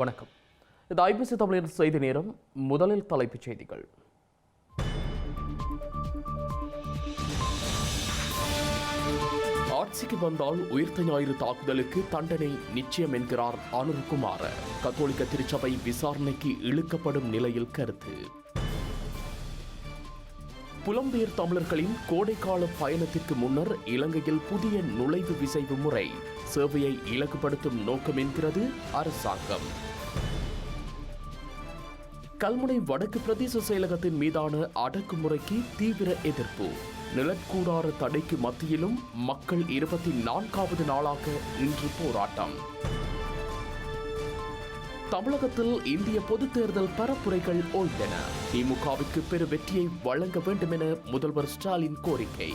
வணக்கம். இது ஐபிசி தமிழின் செய்தி நேரம். முதலில் தலைப்புச் செய்திகள். ஆட்சிக்கு வந்தால் உயிர்த்த ஞாயிறு தாக்குதலுக்கு தண்டனை நிச்சயம் என்கிறார் அனுர்குமார. கத்தோலிக்க திருச்சபை விசாரணைக்கு இழுக்கப்படும் நிலையில் கருத்து. புலம்பெயர் தமிழர்களின் கோடைக்கால பயணத்திற்கு முன்னர் இலங்கையில் புதிய நுழைவு விசைவு முறை சேவையை இலக்குப்படுத்தும் நோக்கம் என்கிறது அரசாங்கம். கல்முனை வடக்கு பிரதேச செயலகத்தின் மீதான அடக்குமுறைக்கு தீவிர எதிர்ப்பு. நிலக்கூடார தடைக்கு மத்தியிலும் மக்கள் 24வது நாளாக இன்று போராட்டம். தமிழகத்தில் இந்திய பொதுத் தேர்தல் பரப்புரைகள் ஓய்ந்தன. திமுகவுக்கு பெரு வெற்றியை வழங்க வேண்டும் என முதல்வர் ஸ்டாலின் கோரிக்கை.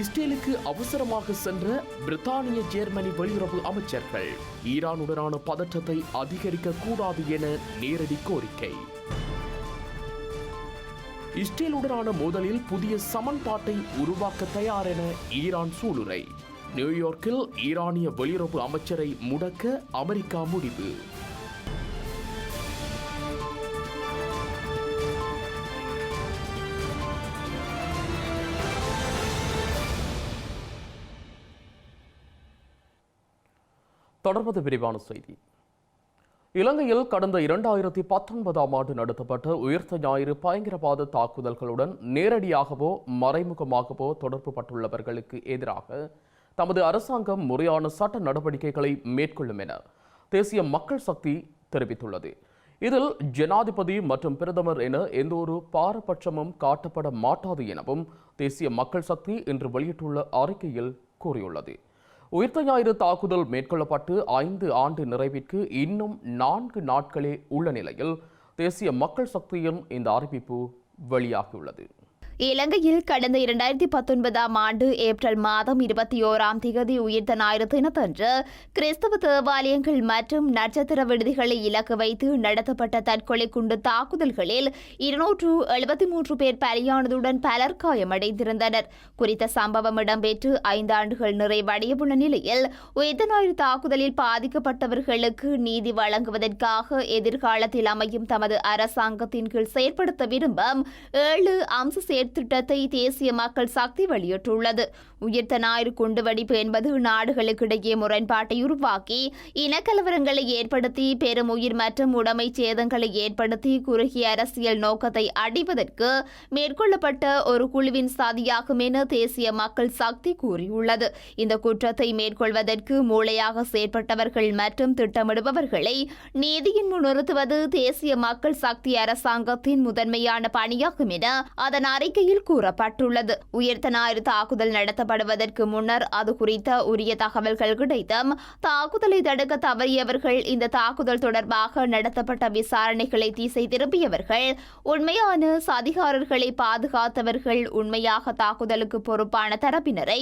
இஸ்ரேலுக்கு அவசரமாக சென்ற பிரித்தானிய ஜெர்மனி வெளியுறவு அமைச்சர்கள் ஈரானுடனான பதற்றத்தை அதிகரிக்க கூடாது என நேரடி கோரிக்கை. இஸ்ரேலுடனான மோதலில் புதிய சமன்பாட்டை உருவாக்க தயார் என ஈரான் சூளுரை. நியூயார்க்கில் ஈரானிய வெளியுறவு அமைச்சரை முடக்க அமெரிக்கா முடிவு. தொடர்வது விரிவான செய்தி. இலங்கையில் கடந்த 2019ஆம் ஆண்டு நடத்தப்பட்ட உயிர்த்த ஞாயிறு பயங்கரவாத தாக்குதல்களுடன் நேரடியாகவோ மறைமுகமாகவோ தொடர்பு பட்டுள்ளவர்களுக்கு எதிராக தமது அரசாங்கம் முறையான சட்ட நடவடிக்கைகளை மேற்கொள்ளும் என தேசிய மக்கள் சக்தி தெரிவித்துள்ளது. இதில் ஜனாதிபதி மற்றும் பிரதமர் என எந்தொரு பாரபட்சமும் காட்டப்பட மாட்டாது எனவும் தேசிய மக்கள் சக்தி இன்று வெளியிட்டுள்ள அறிக்கையில் கூறியுள்ளது. உயிர்த்த ஞாயிறு தாக்குதல் மேற்கொள்ளப்பட்டு 5 ஆண்டு நிறைவிற்கு இன்னும் 4 நாட்களே உள்ள நிலையில் தேசிய மக்கள் சக்தியின் இந்த அறிவிப்பு வெளியாகியுள்ளது. இலங்கையில் கடந்த 2019ஆம் ஆண்டு ஏப்ரல் மாதம் 21ஆம் தேதி உயிர்த்த ஞாயிறு தினத்தன்று கிறிஸ்தவ தேவாலயங்கள் மற்றும் நட்சத்திர விடுதிகளை இலக்கு வைத்து நடத்தப்பட்ட தற்கொலை குண்டு தாக்குதல்களில் 273 பேர் பலியானதுடன் பலர் காயமடைந்திருந்தனர். குறித்த சம்பவம் இடம்பெற்று 5 ஆண்டுகள் நிறைவடையவுள்ள நிலையில் உயிர்த்த ஞாயிறு தாக்குதலில் பாதிக்கப்பட்டவர்களுக்கு நீதி வழங்குவதற்காக எதிர்காலத்தில் அமையும் தமது அரசாங்கத்தின் கீழ் செயற்படுத்த விரும்பும் 7 அம்ச திட்டத்தை தேசிய மக்கள் சக்தி வெளியிட்டுள்ளது. உயிர்த்த ஞாயிறு குண்டுவெடிப்பு என்பது நாடுகளுக்கிடையே முரண்பாட்டை உருவாக்கி இனக்கலவரங்களை ஏற்படுத்தி பெரும் உயிர் மற்றும் உடைமை சேதங்களை ஏற்படுத்தி குறுகிய அரசியல் நோக்கத்தை அடைவதற்கு மேற்கொள்ளப்பட்ட ஒரு குழுவின் சதியாகும் என தேசிய மக்கள் சக்தி கூறியுள்ளது. இந்த குற்றத்தை மேற்கொள்வதற்கு மூளையாக செயற்பட்டவர்கள் மற்றும் திட்டமிடுபவர்களை நீதியின் முன் நிறுத்துவது தேசிய மக்கள் சக்தி அரசாங்கத்தின் முதன்மையான பணியாகும் என அதன் அறிக்கையில் கூறப்பட்டுள்ளது. உயிர்த்த ஞாயிறு தாக்குதல் நடத்தப்படுவதற்கு முன்னர் அது குறித்த உரிய தகவல்கள் கிடைத்தும் தாக்குதலை தடுக்க தவறியவர்கள், இந்த தாக்குதல் தொடர்பாக நடத்தப்பட்ட விசாரணைகளை திசை திருப்பியவர்கள், உண்மையான சதிகாரர்களை பாதுகாத்தவர்கள், உண்மையாக தாக்குதலுக்கு பொறுப்பான தரப்பினரை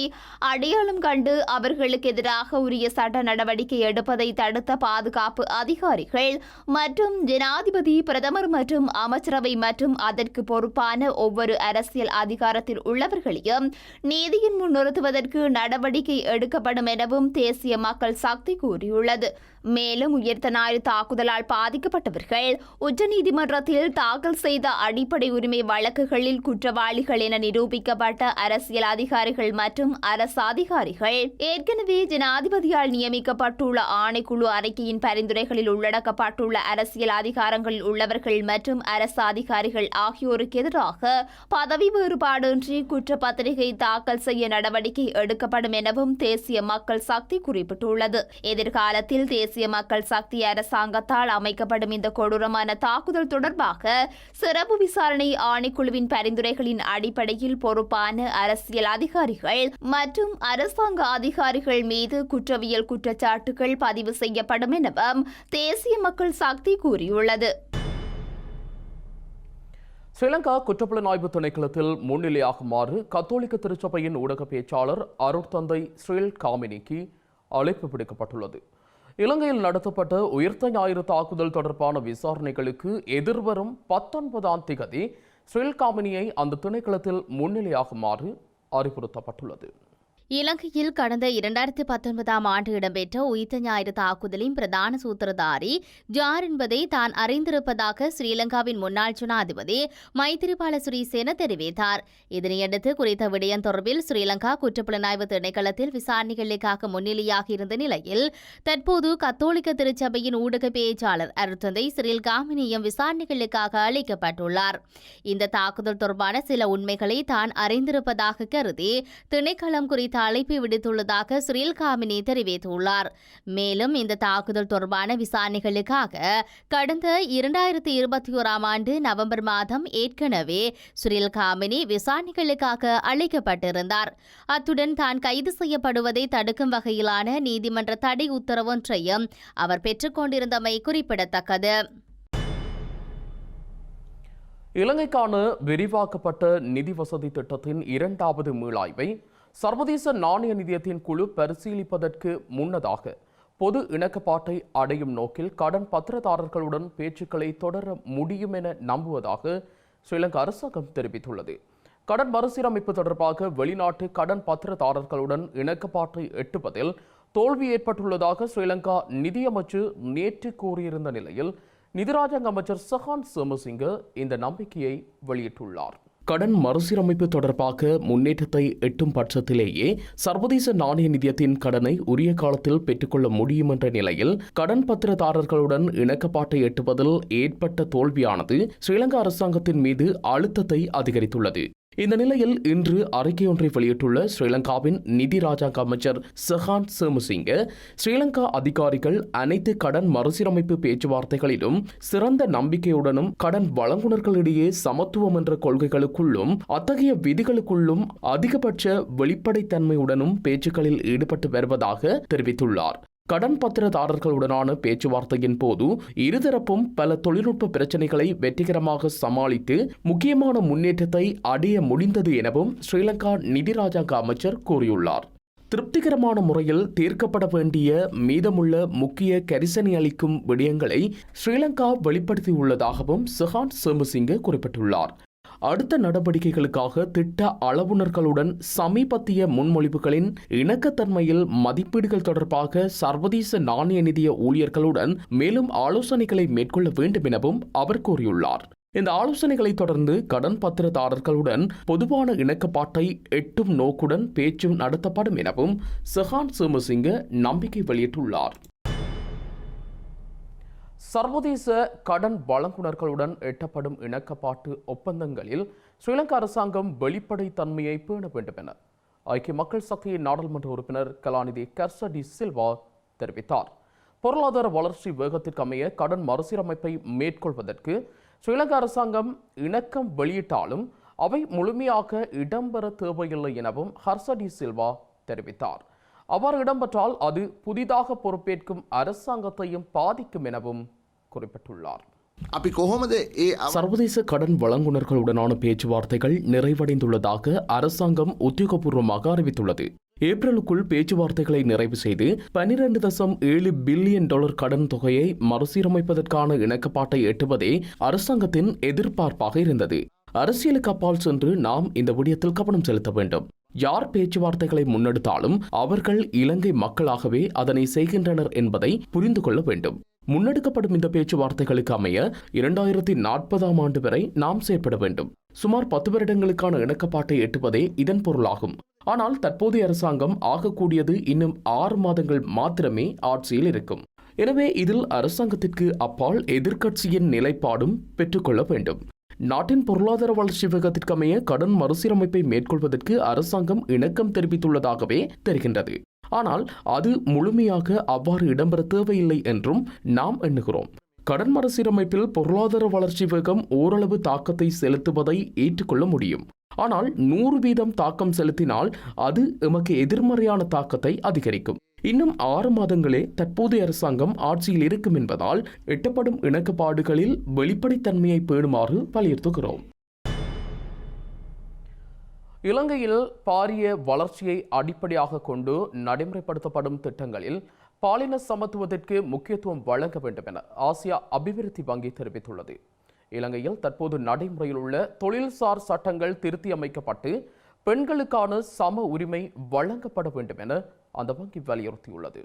அடையாளம் கண்டு அவர்களுக்கு எதிராக உரிய சட்ட நடவடிக்கை எடுப்பதை தடுத்த பாதுகாப்பு அதிகாரிகள் மற்றும் ஜனாதிபதி, பிரதமர் மற்றும் அமைச்சரவை மற்றும் அதற்கு பொறுப்பான ஒவ்வொரு அரசியல் அதிகாரத்தில் உள்ளவர்களையும் நீதியின் முன் நிறுத்துவதற்கு நடவடிக்கை எடுக்கப்படும் எனவும் தேசிய மக்கள் சக்தி கூறியுள்ளது. மேலும் உயிர்த்த ஞாயிறு தாக்குதலால் பாதிக்கப்பட்டவர்கள் உச்சநீதிமன்றத்தில் தாக்கல் செய்த அடிப்படை உரிமை வழக்குகளில் குற்றவாளிகள் என நிரூபிக்கப்பட்ட அரசியல் அதிகாரிகள் மற்றும் அரசு அதிகாரிகள், ஏற்கனவே ஜனாதிபதியால் நியமிக்கப்பட்டுள்ள ஆணைக்குழு அறிக்கையின் பரிந்துரைகளில் உள்ளடக்கப்பட்டுள்ள அரசியல் அதிகாரங்களில் உள்ளவர்கள் மற்றும் அரசு அதிகாரிகள் ஆகியோருக்கு எதிராக பதவி வேறுபாடின்றி குற்றப்பத்திரிகை தாக்கல் செய்ய நடவடிக்கை எடுக்கப்படும் எனவும் தேசிய மக்கள் சக்தி குறிப்பிட்டுள்ளது. எதிர்காலத்தில் தேசிய மக்கள் சக்தி அரசாங்கத்தால் அமைக்கப்படும் இந்த கொடூரமான தாக்குதல் தொடர்பாக சிறப்பு விசாரணை ஆணைக்குழுவின் பரிந்துரைகளின் அடிப்படையில் பொறுப்பான அரசியல் அதிகாரிகள் மற்றும் அரசாங்க அதிகாரிகள் மீது குற்றவியல் குற்றச்சாட்டுகள் பதிவு செய்யப்படும் எனவும் தேசிய மக்கள் சக்தி கூறியுள்ளது. ஸ்ரீலங்கா குற்றப்புலனாய்வு திணைக்களத்தில் முன்னிலையாகுமாறு கத்தோலிக்க திருச்சபையின் ஊடக பேச்சாளர் அருட்தந்தை ஸ்ரீல் காமினிக்கு அழைப்பு விடுக்கப்பட்டுள்ளது. இலங்கையில் நடத்தப்பட்ட உயிர்த்த ஞாயிறு தாக்குதல் தொடர்பான விசாரணைகளுக்கு எதிர்வரும் 19ஆம் தேதி ஸ்ரீல் காமினியை அந்த திணைக்களத்தில் முன்னிலையாகுமாறு அறிவுறுத்தப்பட்டுள்ளது. இலங்கையில் கடந்த 2019ஆம் ஆண்டு இடம்பெற்ற உயிர்த்த ஞாயிறு தாக்குதலின் பிரதான சூத்திரதாரி ஜார் என்பதை தான் அறிந்திருப்பதாக ஸ்ரீலங்காவின் முன்னாள் ஜனாதிபதி மைத்திரிபால சிறிசேன தெரிவித்தார். இதனையடுத்து குறித்த விடயம் தொடர்பில் ஸ்ரீலங்கா குற்றப்புலனாய்வு திணைக்களத்தில் விசாரணைகளுக்காக முன்னிலையாக இருந்த நிலையில் தற்போது கத்தோலிக்க திருச்சபையின் ஊடக பேச்சாளர் அருட்தந்தை சிறில் காமினியம் விசாரணைகளுக்காக அளிக்கப்பட்டுள்ளார். இந்த தாக்குதல் தொடர்பான சில உண்மைகளை தான் அறிந்திருப்பதாக கருதி திணைக்களம் குறித்த அழைப்பு விடுத்துள்ளதாக சிறில் காமினி தெரிவித்துள்ளார். மேலும் இந்த தாக்குதல் தொடர்பான விசாரணைகளுக்காக கடந்த 2021ஆம் ஆண்டு நவம்பர் மாதம் ஏற்கனவே சிறில் காமினி விசாரணைகளுக்காக அழைக்கப்பட்டிருந்தார். அத்துடன் தான் கைது செய்யப்படுவதை தடுக்கும் வகையிலான நீதிமன்ற தடை உத்தரவொன்றையும் அவர் பெற்றுக்கொண்டிருந்தமை குறிப்பிடத்தக்கது. இலங்கைக்கான விரிவாக்கப்பட்ட நிதி வசதி திட்டத்தின் 2வது மீளாய்வை சர்வதேச நாணய நிதியத்தின் குழு பரிசீலிப்பதற்கு முன்னதாக பொது இணக்கப்பாட்டை அடையும் நோக்கில் கடன் பத்திரதாரர்களுடன் பேச்சுக்களை தொடர முடியும் என நம்புவதாக ஸ்ரீலங்கா அரசாங்கம் தெரிவித்துள்ளது. கடன் மறுசீரமைப்பு தொடர்பாக வெளிநாட்டு கடன் பத்திரதாரர்களுடன் இணக்கப்பாட்டை எட்டுவதில் தோல்வி ஏற்பட்டுள்ளதாக ஸ்ரீலங்கா நிதியமைச்சு நேற்று கூறியிருந்த நிலையில் நிதிராஜாங்க அமைச்சர் சஹான் சேமசிங்க இந்த நம்பிக்கையை வெளியிட்டுள்ளார். கடன் மறுசீரமைப்பு தொடர்பாக முன்னேற்றத்தை எட்டும் பட்சத்திலேயே சர்வதேச நாணய நிதியத்தின் கடனை உரிய காலத்தில் பெற்றுக்கொள்ள முடியும் என்ற நிலையில் கடன் பத்திரதாரர்களுடன் இணக்கப்பாட்டை எட்டுவதில் ஏற்பட்ட தோல்வியானது ஸ்ரீலங்கா அரசாங்கத்தின் மீது அழுத்தத்தை அதிகரித்துள்ளது. இந்த நிலையில் இன்று அறிக்கையொன்றை வெளியிட்டுள்ள ஸ்ரீலங்காவின் நிதி ராஜாங்க அமைச்சர் சஹான் சேமசிங்க, ஸ்ரீலங்கா அதிகாரிகள் அனைத்து கடன் மறுசீரமைப்பு பேச்சுவார்த்தைகளிலும் சிறந்த நம்பிக்கையுடனும் கடன் வழங்குனர்களிடையே சமத்துவம் என்ற கொள்கைகளுக்குள்ளும் அத்தகைய விதிகளுக்குள்ளும் அதிகபட்ச வெளிப்படைத்தன்மையுடனும் பேச்சுக்களில் ஈடுபட்டு வருவதாக தெரிவித்துள்ளார். கடன் பத்திரதாரர்களுடனான பேச்சுவார்த்தையின் போது இருதரப்பும் பல தொழில்நுட்ப பிரச்சினைகளை வெற்றிகரமாக சமாளித்து முக்கியமான முன்னேற்றத்தை அடைய முடிந்தது எனவும் ஸ்ரீலங்கா நிதி ராஜாங்க அமைச்சர் கூறியுள்ளார். திருப்திகரமான முறையில் தீர்க்கப்பட வேண்டிய மீதமுள்ள முக்கிய கரிசனை அளிக்கும் விடயங்களை ஸ்ரீலங்கா வெளிப்படுத்தியுள்ளதாகவும் சஹான் சேமசிங்க குறிப்பிட்டுள்ளார். அடுத்த நடவடிக்கைகளுக்காக திட்ட அளவுனர்களுடன் சமீபத்திய முன்மொழிவுகளின் இணக்கத்தன்மையில் மதிப்பீடுகள் தொடர்பாக சர்வதேச நாணய நிதிய ஊழியர்களுடன் மேலும் ஆலோசனைகளை மேற்கொள்ள வேண்டும் எனவும் அவர் கூறியுள்ளார். இந்த ஆலோசனைகளை தொடர்ந்து கடன் பத்திரதாரர்களுடன் பொதுவான இணக்கப்பாட்டை எட்டும் நோக்குடன் பேச்சு நடத்தப்படும் எனவும் சஹான் சேமசிங்க நம்பிக்கை வெளியிட்டுள்ளார். சர்வதேச கடன் வழங்குனர்களுடன் எட்டப்படும் இணக்கப்பாட்டு ஒப்பந்தங்களில் ஸ்ரீலங்கா அரசாங்கம் வெளிப்படைத்தன்மையை பேண வேண்டும் என ஐக்கிய மக்கள் சக்தியின் நாடாளுமன்ற உறுப்பினர் கலாநிதி கர்ச டி சில்வா தெரிவித்தார். பொருளாதார வளர்ச்சி வேகத்திற்கு அமைய கடன் மறுசீரமைப்பை மேற்கொள்வதற்கு ஸ்ரீலங்கா அரசாங்கம் இணக்கம் வெளியிட்டாலும் அவை முழுமையாக இடம்பெற தேவையில்லை எனவும் ஹர்ச டி சில்வா தெரிவித்தார். அவ்வாறு இடம்பெற்றால் அது புதிதாக பொறுப்பேற்கும் அரசாங்கத்தையும் பாதிக்கும் எனவும் குறிப்பிட்டுள்ளார். சர்வதேச கடன் வழங்குனர்களுடனான பேச்சுவார்த்தைகள் நிறைவடைந்துள்ளதாக அரசாங்கம் உத்தியோகபூர்வமாக அறிவித்துள்ளது. ஏப்ரலுக்குள் பேச்சுவார்த்தைகளை நிறைவு செய்து 12.7 பில்லியன் டாலர் கடன் தொகையை மறுசீரமைப்பதற்கான இணக்கப்பாட்டை எட்டுவதே அரசாங்கத்தின் எதிர்பார்ப்பாக இருந்தது. அரசியலுக்கு அப்பால் சென்று நாம் இந்த விடயத்தில் கவனம் செலுத்த வேண்டும். யார் பேச்சுவார்த்தைகளை முன்னெடுத்தாலும் அவர்கள் இலங்கை மக்களாகவே அதனை செய்கின்றனர் என்பதை புரிந்து கொள்ள வேண்டும். முன்னெடுக்கப்படும் இந்த பேச்சுவார்த்தைகளுக்கு அமைய 2040ஆம் ஆண்டு வரை நாம் செயற்பட வேண்டும். சுமார் 10 வருடங்களுக்கான இணக்கப்பாட்டை எட்டுவதே இதன் பொருளாகும். ஆனால் தற்போதைய அரசாங்கம் ஆகக்கூடியது இன்னும் 6 மாதங்கள் மாத்திரமே ஆட்சியில் இருக்கும். எனவே இதில் அரசாங்கத்திற்கு அப்பால் எதிர்க்கட்சியின் நிலைப்பாடும் பெற்றுக்கொள்ள வேண்டும். நாட்டின் பொருளாதார வளர்ச்சி வேகத்திற்கு அமைய கடன் மறுசீரமைப்பை மேற்கொள்வதற்கு அரசாங்கம் இணக்கம் தெரிவித்துள்ளதாகவே தெரிகின்றது. ஆனால் அது முழுமையாக அவ்வாறு இடம்பெற தேவையில்லை என்றும் நாம் எண்ணுகிறோம். கடன் மறுசீரமைப்பில் பொருளாதார வளர்ச்சி வேகம் ஓரளவு தாக்கத்தை செலுத்துவதை ஏற்றுக்கொள்ள முடியும். ஆனால் 100% தாக்கம் செலுத்தினால் அது எமக்கு எதிர்மறையான தாக்கத்தை அதிகரிக்கும். இன்னும் 6 மாதங்களே தற்போதைய அரசாங்கம் ஆட்சியில் இருக்கும் என்பதால் எட்டப்படும் இணக்கப்பாடுகளில் வெளிப்படைத்தன்மையை பேணுமாறு வலியுறுத்துகிறோம். இலங்கையில் பாரிய வளர்ச்சியை அடிப்படையாக கொண்டு நடைமுறைப்படுத்தப்படும் திட்டங்களில் பாலின சமத்துவத்திற்கு முக்கியத்துவம் வழங்க வேண்டும் என ஆசியா அபிவிருத்தி வங்கி தெரிவித்துள்ளது. இலங்கையில் தற்போது நடைமுறையில் உள்ள தொழில்சார் சட்டங்கள் திருத்தி அமைக்கப்பட்டு பெண்களுக்கான சம உரிமை வழங்கப்பட வேண்டும் என அந்த வங்கி வலியுறுத்தியுள்ளது.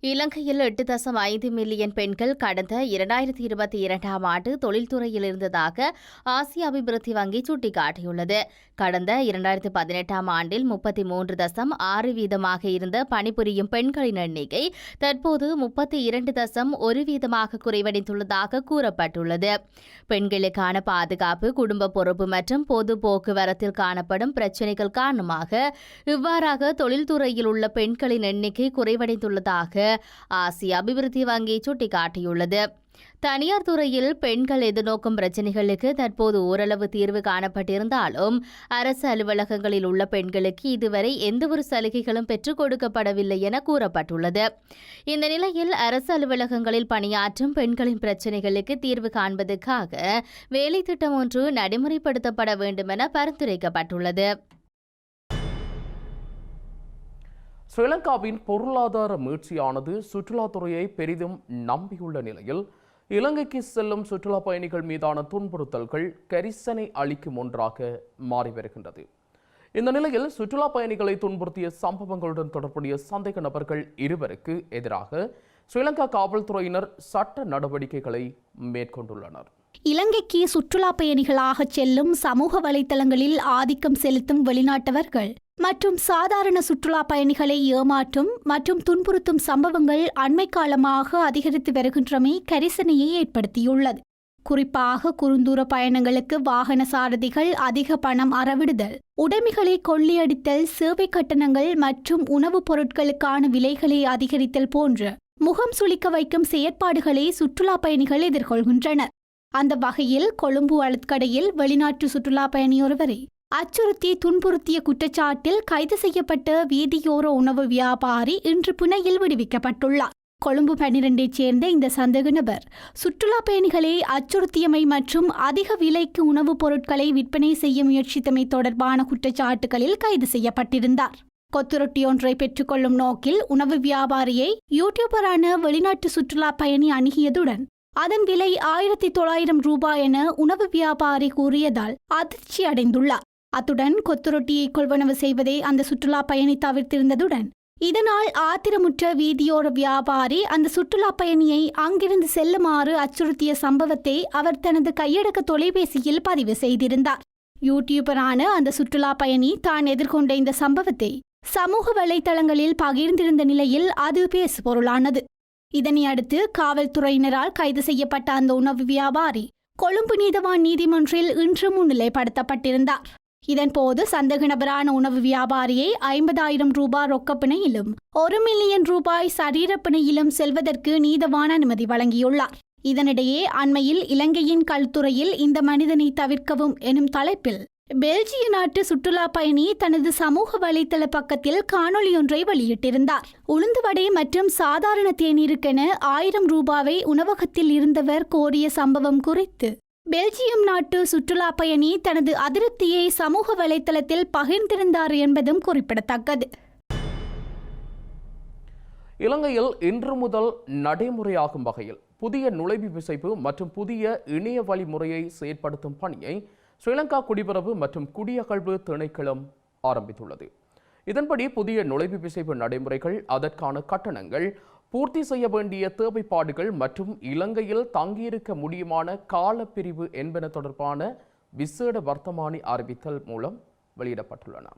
இலங்கையில் 8.5 மில்லியன் பெண்கள் கடந்த 2022ஆம் ஆண்டு தொழில்துறையில் இருந்ததாக ஆசிய அபிவிருத்தி வங்கி சுட்டிக்காட்டியுள்ளது. கடந்த 2018ஆம் ஆண்டில் 33.6% இருந்த பணிபுரியும் பெண்களின் எண்ணிக்கை தற்போது 32.1% குறைவடைந்துள்ளதாக கூறப்பட்டுள்ளது. பெண்களுக்கான பாதுகாப்பு, குடும்ப பொறுப்பு மற்றும் பொது போக்குவரத்தில் காணப்படும் பிரச்சினைகள் காரணமாக இவ்வாறாக தொழில்துறையில் உள்ள பெண்களின் எண்ணிக்கை குறைவடைந்துள்ளதாக ஆசிய அபிவிருத்தி வங்கி சுட்டிக்காட்டியுள்ளது. தனியார் துறையில் பெண்கள் எதிர்நோக்கும் பிரச்சினைகளுக்கு தற்போது ஓரளவு தீர்வு காணப்பட்டிருந்தாலும் அரசு அலுவலகங்களில் உள்ள பெண்களுக்கு இதுவரை எந்தவொரு சலுகைகளும் பெற்றுக் கொடுக்கப்படவில்லை என கூறப்பட்டுள்ளது. இந்த நிலையில் அரசு அலுவலகங்களில் பணியாற்றும் பெண்களின் பிரச்சினைகளுக்கு தீர்வு காண்பதற்காக வேலை திட்டம் ஒன்று நடைமுறைப்படுத்தப்பட வேண்டும் என பரிந்துரைக்கப்பட்டுள்ளது. ஸ்ரீலங்காவின் பொருளாதார மீட்சியானது சுற்றுலாத்துறையை பெரிதும் நம்பியுள்ள நிலையில் இலங்கைக்கு செல்லும் சுற்றுலா பயணிகள் மீதான துன்புறுத்தல்கள் கரிசனை அளிக்கும் ஒன்றாக மாறி வருகின்றது. இந்த நிலையில் சுற்றுலா பயணிகளை துன்புறுத்திய சம்பவங்களுடன் தொடர்புடைய சந்தேக நபர்கள் இருவருக்கு எதிராக ஸ்ரீலங்கா காவல்துறையினர் சட்ட நடவடிக்கைகளை மேற்கொண்டுள்ளனர். இலங்கைக்கு சுற்றுலா பயணிகளாக செல்லும் சமூக வலைதளங்களில் ஆதிக்கம் செலுத்தும் வெளிநாட்டவர்கள் மற்றும் சாதாரண சுற்றுலா பயணிகளை ஏமாற்றும் மற்றும் துன்புறுத்தும் சம்பவங்கள் அண்மை காலமாக அதிகரித்து வருகின்றமை கரிசனையை ஏற்படுத்தியுள்ளது. குறிப்பாக குறுந்தூர பயணங்களுக்கு வாகன சாரதிகள் அதிக பணம் அறவிடுதல், உடைமைகளை கொள்ளையடித்தல், சேவை கட்டணங்கள் மற்றும் உணவுப் பொருட்களுக்கான விலைகளை அதிகரித்தல் போன்ற முகம் சுளிக்க வைக்கும் செயற்பாடுகளை சுற்றுலா பயணிகள் எதிர்கொள்கின்றனர். அந்த வகையில் கொழும்பு அழுத்கடையில் வெளிநாட்டு சுற்றுலா பயணியொருவரை அச்சுறுத்தி துன்புறுத்திய குற்றச்சாட்டில் கைது செய்யப்பட்ட வீதியோர உணவு வியாபாரி இன்று பிணையில் விடுவிக்கப்பட்டுள்ளார். கொழும்பு 12ஐ சேர்ந்த இந்த சந்தேக நபர் சுற்றுலா பயணிகளை அச்சுறுத்தியமை மற்றும் அதிக விலைக்கு உணவுப் பொருட்களை விற்பனை செய்ய முயற்சித்தமை தொடர்பான குற்றச்சாட்டுகளில் கைது செய்யப்பட்டிருந்தார். கொத்துரொட்டி ஒன்றை பெற்றுக்கொள்ளும் நோக்கில் உணவு வியாபாரியை யூடியூபரான வெளிநாட்டு சுற்றுலா பயணி அணுகியதுடன் அதன் விலை 1900 ரூபாய் என உணவு வியாபாரி கூறியதால் அதிர்ச்சி அடைந்துள்ளார். அத்துடன் கொத்துரொட்டியை கொள்வனவு செய்வதை அந்த சுற்றுலா பயணி தவிர்த்திருந்ததுடன் இதனால் ஆத்திரமுற்ற வீதியோர வியாபாரி அந்த சுற்றுலா பயணியை அங்கிருந்து செல்லுமாறு அச்சுறுத்திய சம்பவத்தை அவர் தனது கையடக்க தொலைபேசியில் பதிவு செய்திருந்தார். யூடியூபரான அந்த சுற்றுலா பயணி தான் எதிர்கொண்ட இந்த சம்பவத்தை சமூக வலைதளங்களில் பகிர்ந்திருந்த நிலையில் அது பேசுபொருளானது. இதனை அடுத்து காவல்துறையினரால் கைது செய்யப்பட்ட அந்த உணவு வியாபாரி கொழும்பு நீதவான் நீதிமன்றில் இன்று முன்னிலைப்படுத்தப்பட்டிருந்தார். இதன்போது சந்தேக நபரான உணவு வியாபாரியை 50,000 ரூபாய் ரொக்கப்பிணையிலும் 1 மில்லியன் ரூபாய் சரீரப்பிணையிலும் செல்வதற்கு நீதவான் அனுமதி வழங்கியுள்ளார். இதனிடையே அண்மையில் இலங்கையின் கல்துறையில் இந்த மனிதனை தவிர்க்கவும் எனும் தலைப்பில் பெல்ஜிய நாட்டு சுற்றுலா பயணி தனது சமூக வலைதள பக்கத்தில் காணொலியொன்றை வெளியிட்டிருந்தார். உளுந்துவடை மற்றும் சாதாரண தேநீருக்கென 1000 ரூபாவை உணவகத்தில் இருந்தவர் கோரிய சம்பவம் குறித்து பெல்ஜியம் நாட்டு சுற்றுலா பயணி தனது அதிருப்தியை சமூக வலைதளத்தில் பகிர்ந்திருந்தார் என்பதும் குறிப்பிடத்தக்கது. இலங்கையில் இன்று முதல் நடைமுறையாகும் வகையில் புதிய நுழைவு விசைப்பு மற்றும் புதிய இணைய வழி முறையை செயற்படுத்தும் பணியை ஸ்ரீலங்கா குடிவரவு மற்றும் குடியகழ்வு திணைக்களம் ஆரம்பித்துள்ளது. இதன்படி புதிய நுழைவு விசைப்பு நடைமுறைகள், அதற்கான கட்டணங்கள், பூர்த்தி செய்ய வேண்டிய தேவைப்பாடுகள் மற்றும் இலங்கையில் தங்கியிருக்க முடியுமான காலப்பிரிவு என்பன தொடர்பான விசேட வர்த்தமானி அறிவித்தல் மூலம் வெளியிடப்பட்டுள்ளன.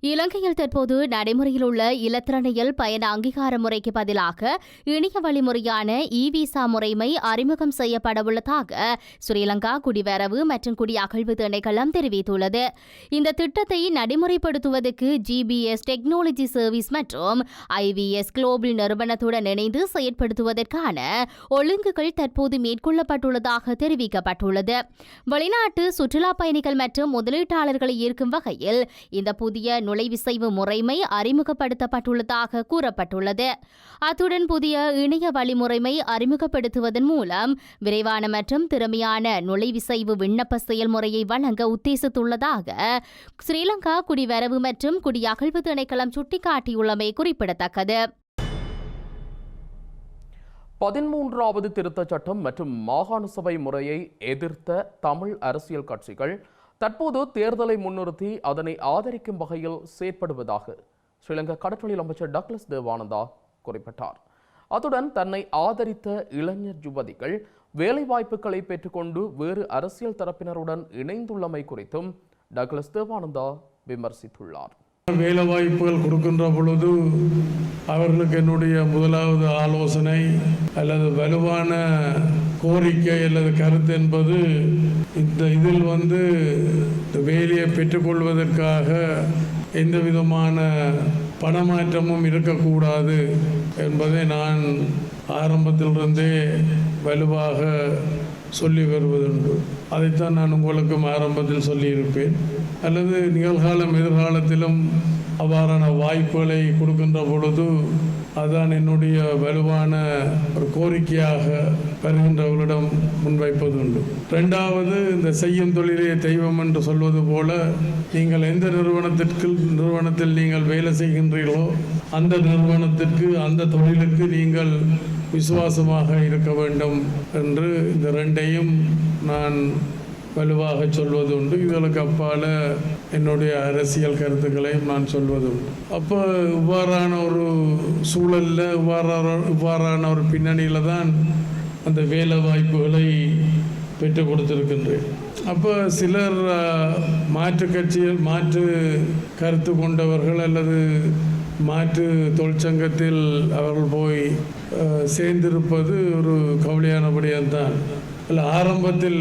இலங்கையில் தற்போது நடைமுறையில் உள்ள இலத்திரனியல் பயண அங்கீகார முறைக்கு பதிலாக இணைய வழிமுறையான இ-விசா முறைமை அறிமுகம் செய்யப்படவுள்ளதாக ஸ்ரீலங்கா குடிவரவு மற்றும் குடியகழ்வு திணைக்களம் தெரிவித்துள்ளது. இந்த திட்டத்தை நடைமுறைப்படுத்துவதற்கு ஜிபிஎஸ் டெக்னாலஜி சர்வீஸ் மற்றும் ஐவிஎஸ் குளோபல் நிறுவனத்துடன் இணைந்து செயற்படுத்துவதற்கான ஒழுங்குகள் தற்போது மேற்கொள்ளப்பட்டுள்ளதாக தெரிவிக்கப்பட்டுள்ளது. வெளிநாட்டு சுற்றுலா பயணிகள் மற்றும் முதலீட்டாளர்களை ஈர்க்கும் வகையில் இந்த புதிய நுழைவிசைவு முறைமை அறிமுகப்படுத்தப்பட்டுள்ளதாக கூறப்பட்டுள்ளது. அத்துடன் புதிய இணைய வழிமுறைமை அறிமுகப்படுத்துவதன் மூலம் விரைவான மற்றும் திறமையான நுழைவிசைவு விண்ணப்ப செயல்முறையை வழங்க உத்தேசித்துள்ளதாக ஸ்ரீலங்கா குடிவரவு மற்றும் குடியகழ்வு திணைக்களம் சுட்டிக்காட்டியுள்ளமை குறிப்பிடத்தக்கது. 13வது திருத்தச் சட்டம் மற்றும் மாகாண சபை முறையை எதிர்த்த தமிழ் அரசியல் கட்சிகள் தற்போது தேர்தலை முன்னிறுத்தி அதனை ஆதரிக்கும் வகையில் செயற்படுவதாக ஸ்ரீலங்கா கடற்றொழில் அமைச்சர் டக்ளஸ் தேவானந்தா குறிப்பிட்டார். அத்துடன் தன்னை ஆதரித்த இளைஞர் யுவதிகள் வேலைவாய்ப்புகளை பெற்றுக்கொண்டு வேறு அரசியல் தரப்பினருடன் இணைந்துள்ளமை குறித்தும் டக்ளஸ் தேவானந்தா விமர்சித்துள்ளார். வேலை வாய்ப்புகள் கொடுக்கின்ற பொழுது அவர்களுக்கு என்னுடைய முதலாவது ஆலோசனை அல்லது வலுவான கோரிக்கை அல்லது கருத்து என்பது இதில் வேலையை பெற்றுக்கொள்வதற்காக எந்த விதமான பணமாற்றமும் இருக்கக்கூடாது என்பதை நான் ஆரம்பத்திலிருந்தே வலுவாக சொல்லி வருவதுண்டு. அதைத்தான் நான் உங்களுக்கும் ஆரம்பத்தில் சொல்லியிருப்பேன். அல்லது நிகழ்காலம் எதிர்காலத்திலும் அவ்வாறான வாய்ப்புகளை கொடுக்கின்ற பொழுது அதுதான் என்னுடைய வலுவான ஒரு கோரிக்கையாக வருகின்றவர்களிடம் முன்வைப்பதுண்டு. ரெண்டாவது, இந்த செய்யும் தொழிலே தெய்வம் என்று சொல்வது போல நீங்கள் எந்த நிறுவனத்தில் நீங்கள் வேலை செய்கின்றீர்களோ அந்த நிறுவனத்திற்கு அந்த தொழிலுக்கு நீங்கள் விசுவாசமாக இருக்க வேண்டும் என்று இந்த ரெண்டையும் நான் வலுவாக சொல்வது உண்டு. இதுகளுக்கு அப்பால என்னுடைய அரசியல் கருத்துக்களையும் நான் சொல்வது உண்டு. அப்போ இவ்வாறான ஒரு சூழலில் இவ்வாறான ஒரு பின்னணியில் தான் அந்த வேலை வாய்ப்புகளை பெற்றுக் கொடுத்திருக்கின்றேன். அப்போ சிலர் மாற்று கருத்து கொண்டவர்கள் அல்லது மாற்று தொழிற்சங்கத்தில் அவர்கள் போய் சேர்ந்திருப்பது ஒரு கவலையானபடியாக தான். இல்லை, ஆரம்பத்தில்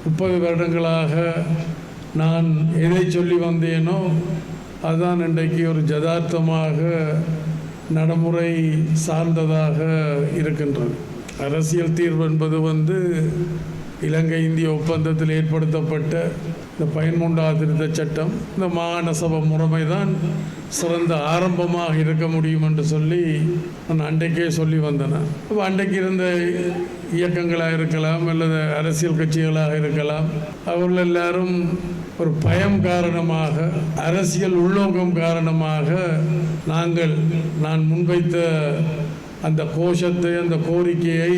30 வருடங்களாக நான் எதை சொல்லி வந்தேனோ அதுதான் இன்றைக்கு ஒரு யதார்த்தமாக நடைமுறை சார்ந்ததாக இருக்கின்றது. அரசியல் தீர்வு என்பது இலங்கை இந்திய ஒப்பந்தத்தில் ஏற்படுத்தப்பட்ட இந்த 13வது திருத்த சட்டம், இந்த மாகாண சபை முறைமை தான் சிறந்த ஆரம்பமாக இருக்க முடியும் என்று சொல்லி நான் அன்றைக்கே சொல்லி வந்தேன். அப்போ அன்றைக்கு இருந்த இயக்கங்களாக இருக்கலாம் அல்லது அரசியல் கட்சிகளாக இருக்கலாம், அவர்கள் எல்லாரும் ஒரு பயம் காரணமாக, அரசியல் உள்நோக்கம் காரணமாக நான் முன்வைத்த அந்த கோஷத்தை, அந்த கோரிக்கையை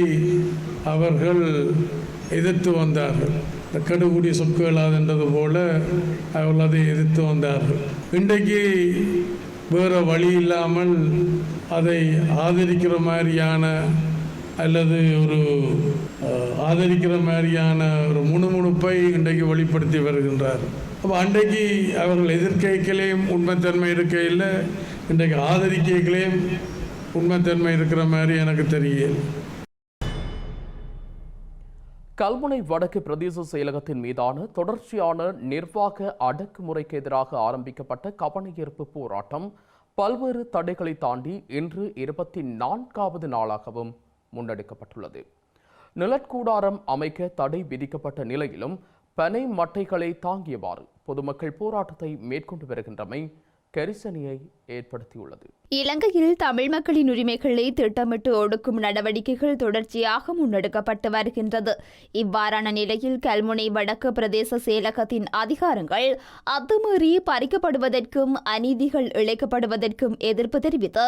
அவர்கள் எதிர்த்து வந்தார்கள். கடுகுடி சொற்களாதென்றது போல அவர்கள் அதை எதிர்த்து வந்தார்கள். இன்றைக்கு வேறு வழி இல்லாமல் அதை ஆதரிக்கிற மாதிரியான அல்லது ஆதரிக்கிற மாதிரியான ஒரு முணுமுணுப்பை இன்றைக்கு வெளிப்படுத்தி வருகின்றார். அப்போ அன்றைக்கு அவர்கள் எதிர்க்கைகளையும் உண்மைத்தன்மை இருக்கையில் இன்றைக்கு ஆதரிக்கைகளையும் உண்மைத்தன்மை இருக்கிற மாதிரி எனக்கு தெரியல. கல்முனை வடக்கு பிரதேச செயலகத்தின் மீதான தொடர்ச்சியான நிர்வாக அடக்குமுறைக்கு எதிராக ஆரம்பிக்கப்பட்ட கவனஈர்ப்பு போராட்டம் பல்வேறு தடைகளை தாண்டி இன்று 24வது நாளாகவும் முன்னெடுக்கப்பட்டுள்ளது. நிழற்கூடாரம் அமைக்க தடை விதிக்கப்பட்ட நிலையிலும் பனை மட்டைகளை தாங்கியவாறு பொதுமக்கள் போராட்டத்தை மேற்கொண்டு வருகின்றமை கரிசனையை ஏற்படுத்தியுள்ளது. இலங்கையில் தமிழ் மக்களின் உரிமைகளை திட்டமிட்டு ஒடுக்கும் நடவடிக்கைகள் தொடர்ச்சியாக முன்னெடுக்கப்பட்டு வருகின்றது. இவ்வாறான நிலையில் கல்முனை வடக்கு பிரதேச செயலகத்தின் அதிகாரங்கள் அத்துமீறி பறிக்கப்படுவதற்கும் அநீதிகள் இழைக்கப்படுவதற்கும் எதிர்ப்பு தெரிவித்து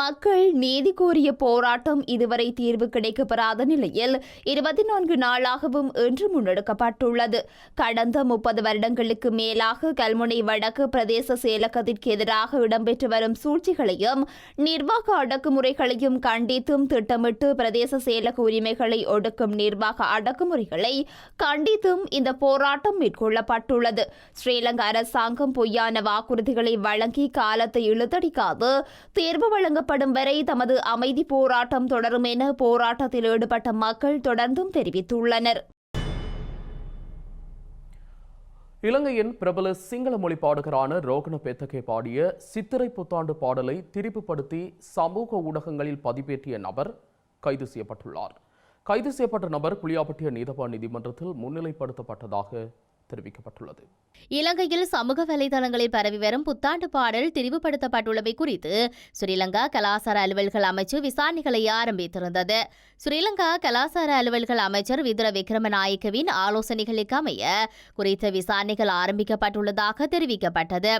மக்கள் நீதி கோரிய போராட்டம் இதுவரை தீர்வு கிடைக்கப்பெறாத நிலையில் 24 நாளாகவும் இன்று முன்னெடுக்கப்பட்டுள்ளது. கடந்த 30 வருடங்களுக்கு மேலாக கல்முனை வடக்கு பிரதேச செயலகத்திற்கு எதிராக இடம்பெற்று வரும் சூழ்ச்சிகளையும் நிர்வாக அடக்குமுறைகளையும் கண்டித்தும் திட்டமிட்டு பிரதேச செயலக உரிமைகளை ஒடுக்கும் நிர்வாக அடக்குமுறைகளை கண்டித்தும் இந்த போராட்டம் மேற்கொள்ளப்பட்டுள்ளது. ஸ்ரீலங்கா அரசாங்கம் பொய்யான வாக்குறுதிகளை வழங்கி காலத்தை இழுத்தடிக்காது தேர்வு வழங்கப்படும் வரை தமது அமைதி போராட்டம் தொடரும் என போராட்டத்தில் ஈடுபட்ட மக்கள் தொடர்ந்தும் தெரிவித்துள்ளனர். இலங்கையின் பிரபல சிங்கள மொழி பாடகரான ரோகண பேத்தகே பாடிய சித்திரை புத்தாண்டு பாடலை திரிப்புப்படுத்தி சமூக ஊடகங்களில் பதிவேற்றிய நபர் கைது செய்யப்பட்டுள்ளார். கைது செய்யப்பட்ட நபர் புளியாப்பட்டிய நீதவான் நீதிமன்றத்தில் முன்னிலைப்படுத்தப்பட்டதாக தெரிவிக்கப்பட்டுள்ளது. இலங்கையில் சமூக வலைதளங்களில் பரவி வரும் புத்தாண்டு பாடல் திரிவுபடுத்தப்பட்டுள்ளவை குறித்து ஸ்ரீலங்கா கலாசார அலுவல்கள் அமைச்சு விசாரணைகளை ஆரம்பித்திருந்தது. ஸ்ரீலங்கா கலாசார அலுவல்கள் அமைச்சர் விதுர விக்ரமநாயக்கவின் ஆலோசனைகளுக்கு அமைய குறித்த விசாரணைகள் ஆரம்பிக்கப்பட்டுள்ளதாக தெரிவிக்கப்பட்டது.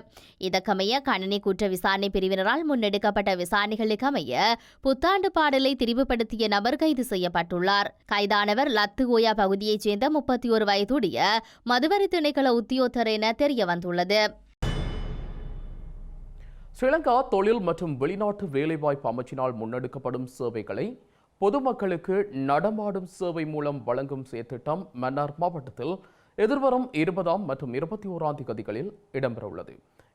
இதற்கமைய கணனி குற்ற விசாரணை பிரிவினரால் முன்னெடுக்கப்பட்ட விசாரணைகளுக்கு அமைய புத்தாண்டு பாடலை திரிவுபடுத்திய நபர் கைது செய்யப்பட்டுள்ளார். கைதானவர் லத்து ஓயா பகுதியைச் சேர்ந்த 31 வயதுடைய மதுவர மின்சார திணைக்கள உத்தியோகத்தர் என தெரிய வந்துள்ளது. ஸ்ரீலங்கா தொழில் மற்றும் வெளிநாட்டு வேலைவாய்ப்பு அமைச்சினால் முன்னெடுக்கப்படும் சேவைகளை பொதுமக்களுக்கு நடமாடும் சேவை மூலம் வழங்கும் செயற்திட்டம் மன்னார் மாவட்டத்தில் எதிர்வரும் 20 மற்றும் 21 தேதிகளில் இடம்பெறவுள்ளது.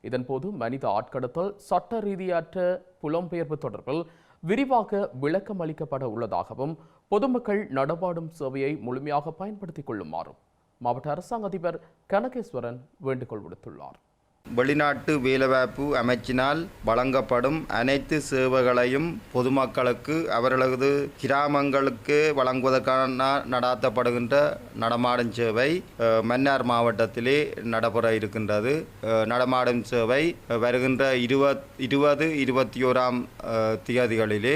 இதன்போது மனித ஆட்கடத்தல், சட்ட ரீதியற்ற புலம்பெயர்வு தொடர்பில் விரிவாக விளக்கம் அளிக்கப்பட உள்ளதாகவும் பொதுமக்கள் நடமாடும் சேவையை முழுமையாக பயன்படுத்திக் கொள்ளுமாறும் மாவட்ட அரசாங்க அதிபர் கனகேஸ்வரன் வேண்டுகோள் விடுத்துள்ளார். வெளிநாட்டு வேலைவாய்ப்பு அமைச்சினால் வழங்கப்படும் அனைத்து சேவைகளையும் பொதுமக்களுக்கு அவர்களது கிராமங்களுக்கு வழங்குவதற்கான நடாத்தப்படுகின்ற நடமாடும் சேவை மன்னார் மாவட்டத்திலே நடைபெற இருக்கின்றது. நடமாடும் சேவை வருகின்ற 20, 21 தேதிகளிலே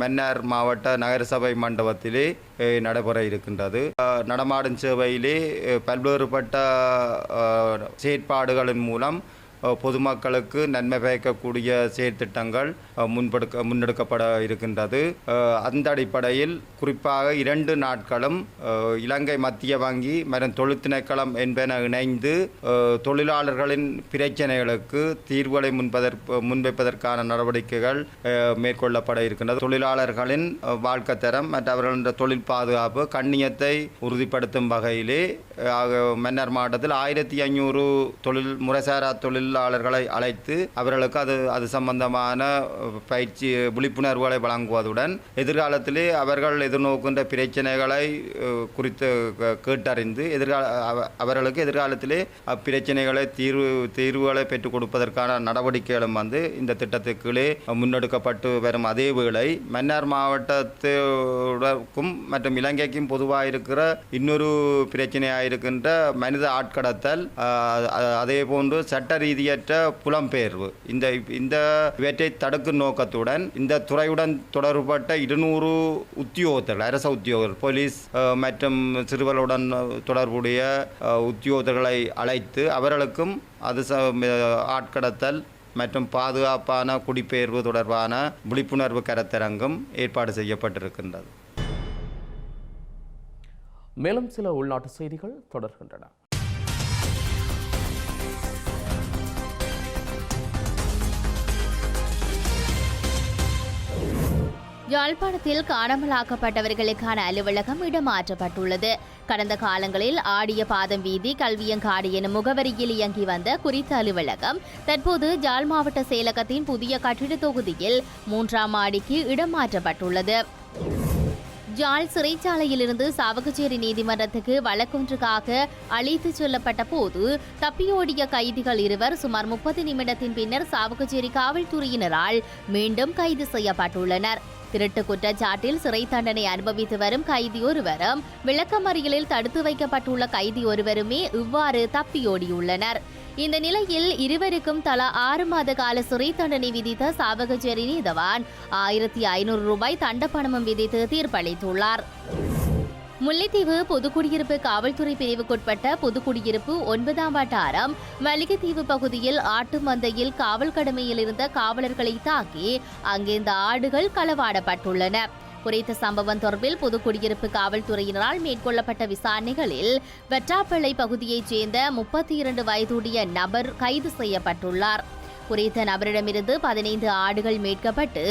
மன்னார் மாவட்ட நகரசபை மண்டபத்திலே நடைபெற இருக்கின்றது. நடமாடும் சேவையிலே பல்வேறுபட்ட செயற்பாடுகளின் மூலம் பொதுமக்களுக்கு நன்மை பயக்கக்கூடிய செயற்திட்டங்கள் முன்னெடுக்கப்பட இருக்கின்றது. அந்த அடிப்படையில் குறிப்பாக 2 நாட்களும் இலங்கை மத்திய வங்கி மற்றும் தொழில் திணைக்களம் என்பன இணைந்து தொழிலாளர்களின் பிரச்சனைகளுக்கு தீர்வுகளை முன்வைப்பதற்கான நடவடிக்கைகள் மேற்கொள்ளப்பட இருக்கின்றது. தொழிலாளர்களின் வாழ்க்கை தரம் மற்றும் அவர்களின் தொழில் பாதுகாப்பு கண்ணியத்தை உறுதிப்படுத்தும் வகையிலே மன்னார் மாவட்டத்தில் 1500 முறைசாரா தொழிலாளர்களை அழைத்து அவர்களுக்கு அது சம்பந்தமான பயிற்சி விழிப்புணர்வுகளை வழங்குவதுடன் எதிர்காலத்திலே அவர்கள் எதிர்நோக்கின்ற பிரச்சனைகளை குறித்து கேட்டறிந்து அவர்களுக்கு எதிர்காலத்திலே அப்பிரச்சனைகளை தீர்வுகளை பெற்றுக் கொடுப்பதற்கான நடவடிக்கைகளும் இந்த திட்டத்துக்குள்ளே முன்னெடுக்கப்பட்டு வரும். அதே வேளை மன்னார் மாவட்டத்துக்கும் மற்றும் இலங்கைக்கும் பொதுவாக இருக்கிற இன்னொரு பிரச்சனையாக இருக்கின்ற மனித ஆட்கடத்தல், அதே போன்று சட்ட ரீதியற்ற புலம்பெயர்வு, இந்த இவற்றை தடுக்கும் நோக்கத்துடன் இந்த துறையுடன் தொடர்பட்ட 200 உத்தியோகத்தர்கள், அரச உத்தியோகர்கள், போலீஸ் மற்றும் சிறுவர்களுடன் தொடர்புடைய உத்தியோகத்தர்களை அழைத்து அவர்களுக்கும் அது ஆட்கடத்தல் மற்றும் பாதுகாப்பான குடிபெயர்வு தொடர்பான விழிப்புணர்வு கருத்தரங்கம் ஏற்பாடு செய்யப்பட்டிருக்கின்றது. மேலும் சில உள்நாட்டு செய்திகள் தொடர்கின்றன. யாழ்ப்பாணத்தில் காணாமலாக்கப்பட்டவர்களுக்கான அலுவலகம் இடமாற்றப்பட்டுள்ளது. கடந்த காலங்களில் ஆடிய பாதம் வீதி கல்வியங்காடு எனும் முகவரியில் இயங்கி வந்த குறித்த அலுவலகம் தற்போது யாழ் மாவட்ட செயலகத்தின் புதிய கட்டிட தொகுதியில் 3ஆம் மாடிக்கு இடமாற்றப்பட்டுள்ளது. யாழ் சிறைச்சாலையிலிருந்து சாவகச்சேரி நீதிமன்றத்துக்கு வழக்கொன்றுக்காக அழைத்துச் செல்லப்பட்ட போது தப்பியோடிய கைதிகள் 2 சுமார் 30 நிமிடத்தின் பின்னர் சாவகச்சேரி காவல்துறையினரால் மீண்டும் கைது செய்யப்பட்டுள்ளனர். திருட்டு குற்றச்சாட்டில் சிறை தண்டனை அனுபவித்து வரும் கைதி ஒருவரும் விளக்கமறியலில் தடுத்து வைக்கப்பட்டுள்ள கைதி ஒருவருமே இவ்வாறு தப்பியோடியுள்ளனர். இந்த நிலையில் இருவருக்கும் தலா 6 மாத கால சிறை தண்டனை விதித்த சாவகச்சேரி நீதவான் 1500 ரூபாய் தண்டப்பணமும் விதித்து தீர்ப்பளித்துள்ளார். முல்லைத்தீவு பொதுக்குடியிருப்பு காவல்துறை பிரிவுக்குட்பட்ட பொதுக்குடியிருப்பு 9ஆம் வட்டாரம் மல்லிகைத்தீவு பகுதியில் ஆட்டு மந்தையில் காவல் கடமையில் இருந்த காவலர்களை தாக்கி அங்கிருந்த ஆடுகள் களவாடப்பட்டுள்ளன. குறித்த சம்பவம் தொடர்பில் புதுக்குடியிருப்பு காவல்துறையினரால் மேற்கொள்ளப்பட்ட விசாரணைகளில் வெற்றாப்பள்ளை பகுதியைச் சேர்ந்த 32 வயதுடைய நபர் கைது செய்யப்பட்டுள்ளார். குறித்த நபரிடமிருந்து 15 ஆடுகள் மீட்கப்பட்டு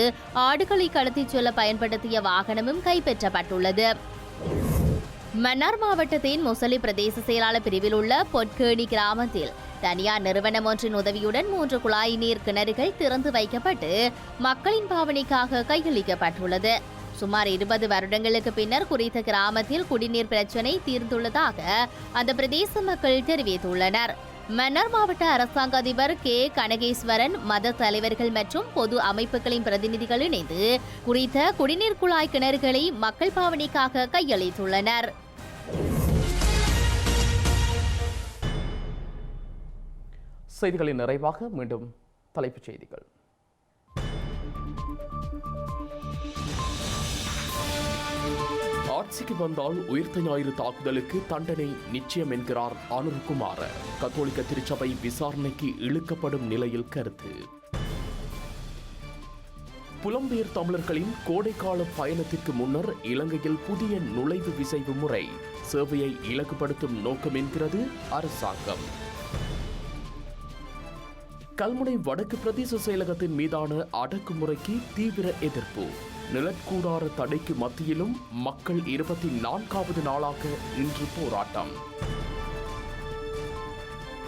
ஆடுகளை கடத்திச் செல்ல பயன்படுத்திய வாகனமும் கைப்பற்றப்பட்டுள்ளது. மன்னார் மாவட்டத்தின் முசலி பிரதேச செயலாளர் பிரிவில் உள்ள பொற்கேணி கிராமத்தில் தனியார் நிறுவனம் ஒன்றின் உதவியுடன் 3 குழாய் நீர் கிணறுகள் திறந்து வைக்கப்பட்டு மக்களின் பாவனைக்காக கையளிக்கப்பட்டுள்ளது. சுமார் 20 வருடங்களுக்கு பின்னர் குறித்த கிராமத்தில் குடிநீர் பிரச்சினை தீர்ந்துள்ளதாக அந்த பிரதேச மக்கள் தெரிவித்துள்ளனர். மன்னார் மாவட்ட அரசாங்க அதிபர் கே கனகேஸ்வரன், மத தலைவர்கள் மற்றும் பொது அமைப்புகளின் பிரதிநிதிகள் இணைந்து குறித்த குடிநீர் குழாய் கிணறுகளை மக்கள் பாவனைக்காக கையளித்துள்ளனர். செய்திகளின் நிறைவாக மீண்டும் தலைப்புச் செய்திகள். ஆட்சிக்கு வந்தால் உயிர்த்த ஞாயிறு தாக்குதலுக்கு தண்டனை நிச்சயம் என்கிறார் அனுர்குமார். கத்தோலிக்க திருச்சபை விசாரணைக்கு இழுக்கப்படும் நிலையில் கருத்து. புலம்பெயர் தமிழர்களின் கோடைக்கால பயணத்திற்கு முன்னர் இலங்கையில் புதிய நுழைவு விசைவு முறை சேவையை இலக்குப்படுத்தும் நோக்கம் என்கிறது அரசாங்கம். கல்முனை வடக்கு பிரதேச செயலகத்தின் மீதான அடக்குமுறைக்கு தீவிர எதிர்ப்பு. நிலக்கூடார தடைக்கு மத்தியிலும் மக்கள் 24வது நாளாக இன்று போராட்டம்.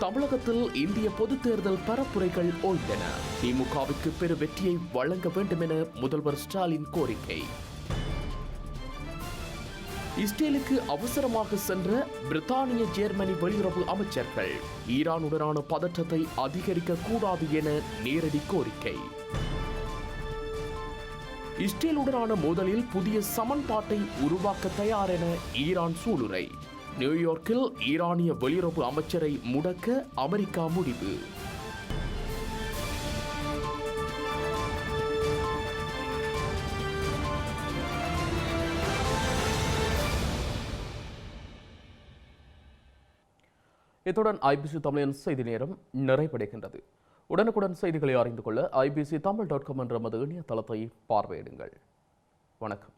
தமிழகத்தில் இந்திய பொதுத் தேர்தல் பரப்புரைகள் ஓய்ந்தன. திமுகவுக்கு பெரு வெற்றியை வழங்க வேண்டும் என முதல்வர் ஸ்டாலின் கோரிக்கை. இஸ்ரேலுக்கு அவசரமாக சென்ற பிரித்தானிய ஜெர்மனி வெளியுறவு அமைச்சர்கள் ஈரானுடனான பதற்றத்தை அதிகரிக்க கூடாது என நேரடி கோரிக்கை. இஸ்ரேலுடனான மோதலில் புதிய சமன்பாட்டை உருவாக்க தயார் என ஈரான் சூளுரை. நியூயார்க்கில் ஈரானிய வெளியுறவு அமைச்சரை முடக்க அமெரிக்கா முடிவு. இத்துடன் ஐபிசி தமிழின் செய்தி நேரம் நிறைவடைகின்றது. உடனுக்குடன் செய்திகளை அறிந்து கொள்ள IBCTamil.com என்ற நமது இணையதளத்தை பார்வையிடுங்கள். வணக்கம்.